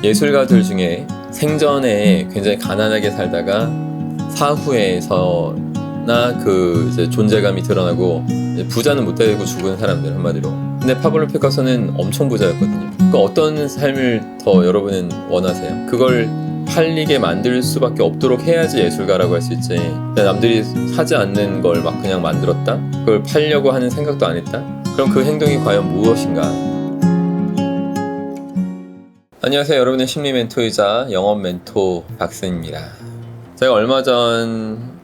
예술가들 중에 생전에 굉장히 가난하게 살다가 사후에서나 이제 존재감이 드러나고 이제 부자는 못 되고 죽은 사람들, 한마디로. 근데 파블로 피카소는 엄청 부자였거든요. 그러니까 어떤 삶을 더 여러분은 원하세요? 그걸 팔리게 만들 수밖에 없도록 해야지 예술가라고 할 수 있지. 남들이 사지 않는 걸 막 그냥 만들었다? 그걸 팔려고 하는 생각도 안 했다? 그럼 그 행동이 과연 무엇인가? 안녕하세요. 여러분의 심리 멘토이자 영업 멘토 박승입니다. 제가 얼마 전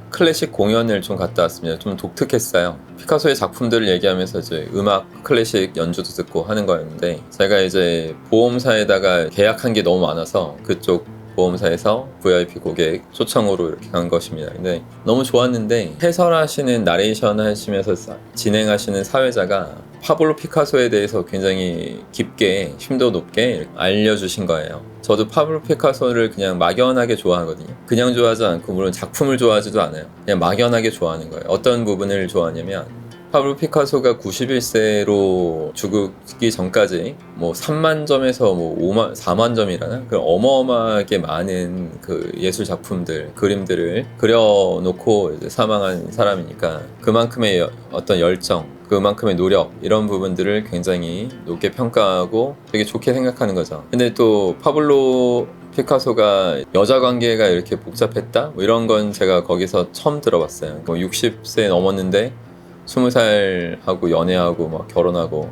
클래식 공연을 좀 갔다 왔습니다. 좀 독특했어요. 피카소의 작품들을 얘기하면서 이제 음악 클래식 연주도 듣고 하는 거였는데, 제가 이제 보험사에다가 계약한 게 너무 많아서 그쪽 보험사에서 VIP 고객 초청으로 이렇게 간 것입니다. 근데 너무 좋았는데, 해설하시는 나레이션 하시면서 진행하시는 사회자가 파블로 피카소에 대해서 굉장히 깊게 심도 높게 알려주신 거예요. 저도 파블로 피카소를 그냥 막연하게 좋아하거든요. 그냥 좋아하지 않고, 물론 작품을 좋아하지도 않아요. 그냥 막연하게 좋아하는 거예요. 어떤 부분을 좋아하냐면, 파블로 피카소가 91세로 죽기 전까지 뭐 3만 점에서 뭐 4만 점이라나? 그 어마어마하게 많은 예술 작품들, 그림들을 그려놓고 이제 사망한 사람이니까, 그만큼의 어떤 열정, 그만큼의 노력, 이런 부분들을 굉장히 높게 평가하고 되게 좋게 생각하는 거죠. 근데 또 파블로 피카소가 여자 관계가 이렇게 복잡했다? 뭐 이런 건 제가 거기서 처음 들어봤어요. 뭐 60세 넘었는데 20살하고 연애하고 막 결혼하고,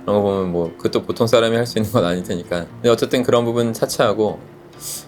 그런 거 보면 뭐 그것도 보통 사람이 할 수 있는 건 아닐 테니까. 근데 어쨌든 그런 부분 차치하고,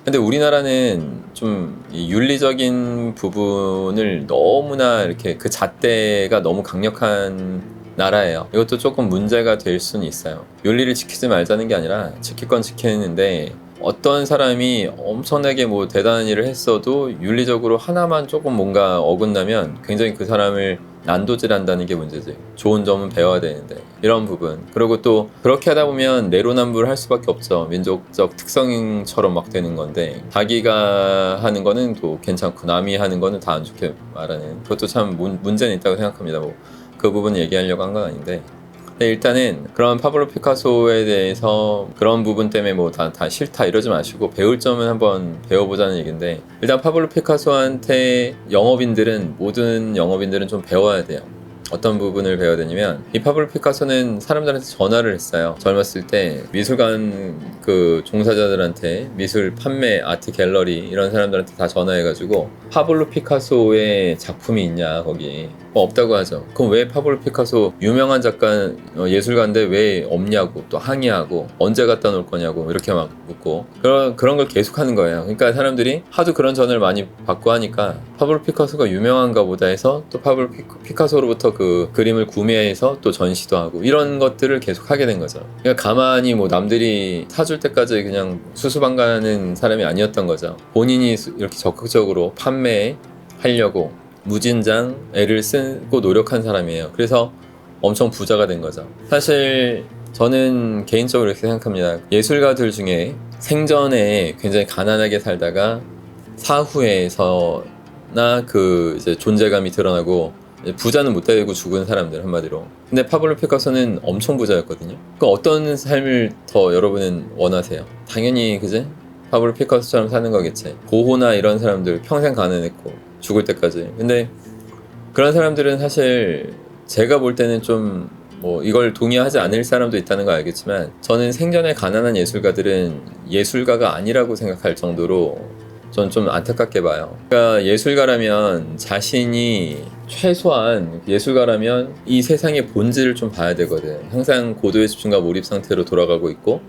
근데 우리나라는 좀 이 윤리적인 부분을 너무나 이렇게 그 잣대가 너무 강력한 나라예요. 이것도 조금 문제가 될 수는 있어요. 윤리를 지키지 말자는 게 아니라 지킬 건 지키는데, 어떤 사람이 엄청나게 뭐 대단한 일을 했어도 윤리적으로 하나만 조금 뭔가 어긋나면 굉장히 그 사람을 난도질한다는 게 문제지. 좋은 점은 배워야 되는데, 이런 부분. 그리고 또 그렇게 하다 보면 내로남불할 수밖에 없죠. 민족적 특성처럼 막 되는 건데, 자기가 하는 거는 또 괜찮고 남이 하는 거는 다 안 좋게 말하는, 그것도 참 문제는 있다고 생각합니다. 뭐 그 부분 얘기하려고 한 건 아닌데, 네, 일단은 그런 파블로 피카소에 대해서 그런 부분 때문에 뭐 다 싫다 이러지 마시고, 배울 점은 한번 배워보자는 얘기인데, 일단 파블로 피카소한테 모든 영업인들은 좀 배워야 돼요. 어떤 부분을 배워야 되냐면, 이 파블로 피카소는 사람들한테 전화를 했어요. 젊었을 때 미술관 종사자들한테, 미술 판매, 아트 갤러리 이런 사람들한테 다 전화해가지고, 파블로 피카소의 작품이 있냐 거기. 없다고 하죠. 그럼 왜 파블로 피카소 유명한 작가, 예술가인데 왜 없냐고 또 항의하고, 언제 갖다 놓을 거냐고 이렇게 막 묻고, 그런 걸 계속 하는 거예요. 그러니까 사람들이 하도 그런 전화를 많이 받고 하니까, 파블로 피카소가 유명한가 보다 해서 또 파블로 피카소로부터 그 그림을 구매해서 또 전시도 하고, 이런 것들을 계속 하게 된 거죠. 그러니까 가만히 뭐 남들이 사줄 때까지 그냥 수수방관하는 사람이 아니었던 거죠. 본인이 이렇게 적극적으로 판매하려고 무진장 애를 쓰고 노력한 사람이에요. 그래서 엄청 부자가 된 거죠. 사실 저는 개인적으로 이렇게 생각합니다. 예술가들 중에 생전에 굉장히 가난하게 살다가 사후에서나 이제 존재감이 드러나고 부자는 못 되고 죽은 사람들, 한마디로. 근데 파블로 피카소는 엄청 부자였거든요. 그러니까 어떤 삶을 더 여러분은 원하세요? 당연히 그지? 파블로 피카소처럼 사는 거겠지. 고호나 이런 사람들 평생 가난했고 죽을 때까지. 근데 그런 사람들은 사실 제가 볼 때는 좀 뭐 이걸 동의하지 않을 사람도 있다는 거 알겠지만, 저는 생전에 가난한 예술가들은 예술가가 아니라고 생각할 정도로 저는 좀 안타깝게 봐요. 그러니까 예술가라면 최소한 예술가라면 이 세상의 본질을 좀 봐야 되거든. 항상 고도의 집중과 몰입 상태로 돌아가고 있고,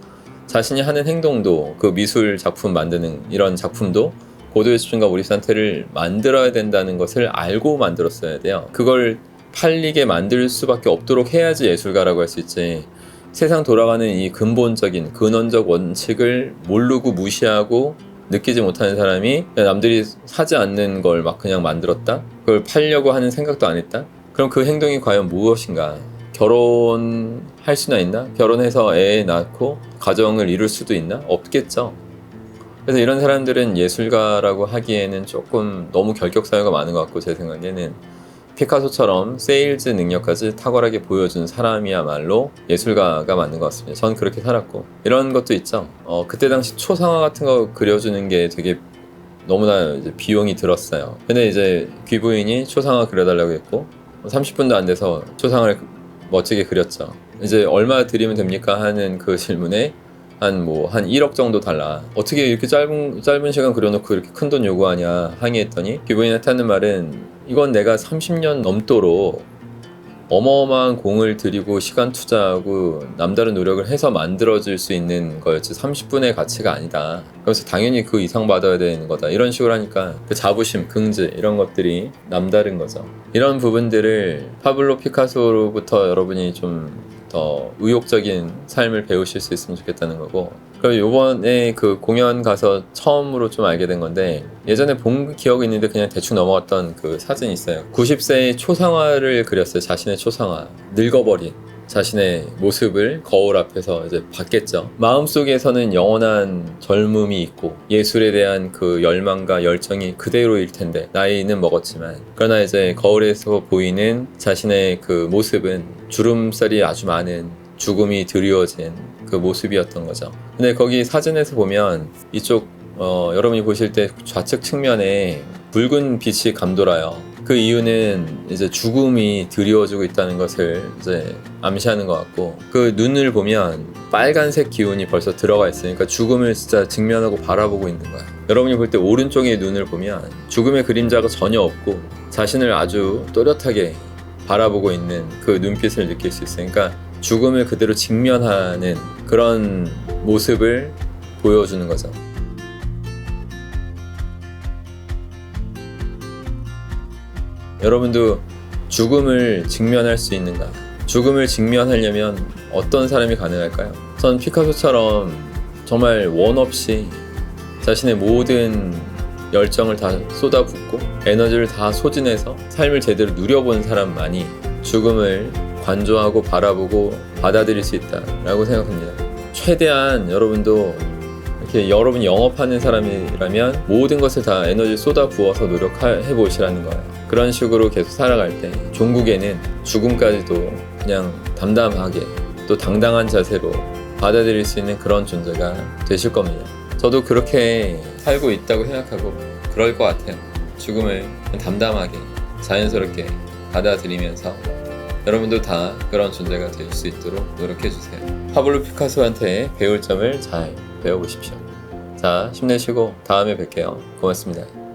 자신이 하는 행동도, 그 미술 작품 만드는 이런 작품도 고도의 집중과 몰입 상태를 만들어야 된다는 것을 알고 만들었어야 돼요. 그걸 팔리게 만들 수밖에 없도록 해야지 예술가라고 할 수 있지. 세상 돌아가는 이 근본적인 근원적 원칙을 모르고 무시하고 느끼지 못하는 사람이 남들이 사지 않는 걸 막 그냥 만들었다? 그걸 팔려고 하는 생각도 안 했다? 그럼 그 행동이 과연 무엇인가? 결혼할 수나 있나? 결혼해서 애 낳고 가정을 이룰 수도 있나? 없겠죠. 그래서 이런 사람들은 예술가라고 하기에는 조금 너무 결격 사유가 많은 것 같고, 제 생각에는 피카소처럼 세일즈 능력까지 탁월하게 보여준 사람이야말로 예술가가 맞는 것 같습니다. 전 그렇게 살았고 이런 것도 있죠. 그때 당시 초상화 같은 거 그려주는 게 되게 너무나 이제 비용이 들었어요. 근데 이제 귀부인이 초상화 그려달라고 했고 30분도 안 돼서 초상화를 멋지게 그렸죠. 이제 얼마 드리면 됩니까? 하는 그 질문에 한 1억 정도 달라. 어떻게 이렇게 짧은 시간 그려놓고 이렇게 큰 돈 요구하냐 항의했더니 귀부인한테 하는 말은 이건 내가 30년 넘도록 어마어마한 공을 들이고 시간 투자하고 남다른 노력을 해서 만들어질 수 있는 거였지 30분의 가치가 아니다. 그래서 당연히 그 이상 받아야 되는 거다. 이런 식으로 하니까 그 자부심, 긍지 이런 것들이 남다른 거죠. 이런 부분들을 파블로 피카소로부터 여러분이 좀 더 의욕적인 삶을 배우실 수 있으면 좋겠다는 거고, 그리고 요번에 그 공연 가서 처음으로 좀 알게 된 건데 예전에 본 기억이 있는데 그냥 대충 넘어갔던 그 사진이 있어요. 90세의 초상화를 그렸어요. 자신의 초상화. 늙어버린 자신의 모습을 거울 앞에서 이제 봤겠죠. 마음속에서는 영원한 젊음이 있고 예술에 대한 그 열망과 열정이 그대로일 텐데 나이는 먹었지만, 그러나 이제 거울에서 보이는 자신의 그 모습은 주름살이 아주 많은 죽음이 드리워진 그 모습이었던 거죠. 근데 거기 사진에서 보면 이쪽 여러분이 보실 때 좌측 측면에 붉은 빛이 감돌아요. 그 이유는 이제 죽음이 드리워지고 있다는 것을 이제 암시하는 것 같고, 그 눈을 보면 빨간색 기운이 벌써 들어가 있으니까 죽음을 진짜 직면하고 바라보고 있는 거야. 여러분이 볼 때 오른쪽의 눈을 보면 죽음의 그림자가 전혀 없고 자신을 아주 또렷하게 바라보고 있는 그 눈빛을 느낄 수 있어요. 그러니까 죽음을 그대로 직면하는 그런 모습을 보여주는 거죠. 여러분도 죽음을 직면할 수 있는가? 죽음을 직면하려면 어떤 사람이 가능할까요? 전 피카소처럼 정말 원 없이 자신의 모든 열정을 다 쏟아붓고 에너지를 다 소진해서 삶을 제대로 누려본 사람만이 죽음을 관조하고 바라보고 받아들일 수 있다라고 생각합니다. 최대한 여러분도 이렇게 여러분이 영업하는 사람이라면 모든 것을 다 에너지 쏟아부어서 노력해 보시라는 거예요. 그런 식으로 계속 살아갈 때 종국에는 죽음까지도 그냥 담담하게 또 당당한 자세로 받아들일 수 있는 그런 존재가 되실 겁니다. 저도 그렇게 살고 있다고 생각하고 그럴 것 같아요. 죽음을 담담하게 자연스럽게 받아들이면서 여러분도 다 그런 존재가 될 수 있도록 노력해주세요. 파블로 피카소한테 배울 점을 잘 배워보십시오. 자, 힘내시고 다음에 뵐게요. 고맙습니다.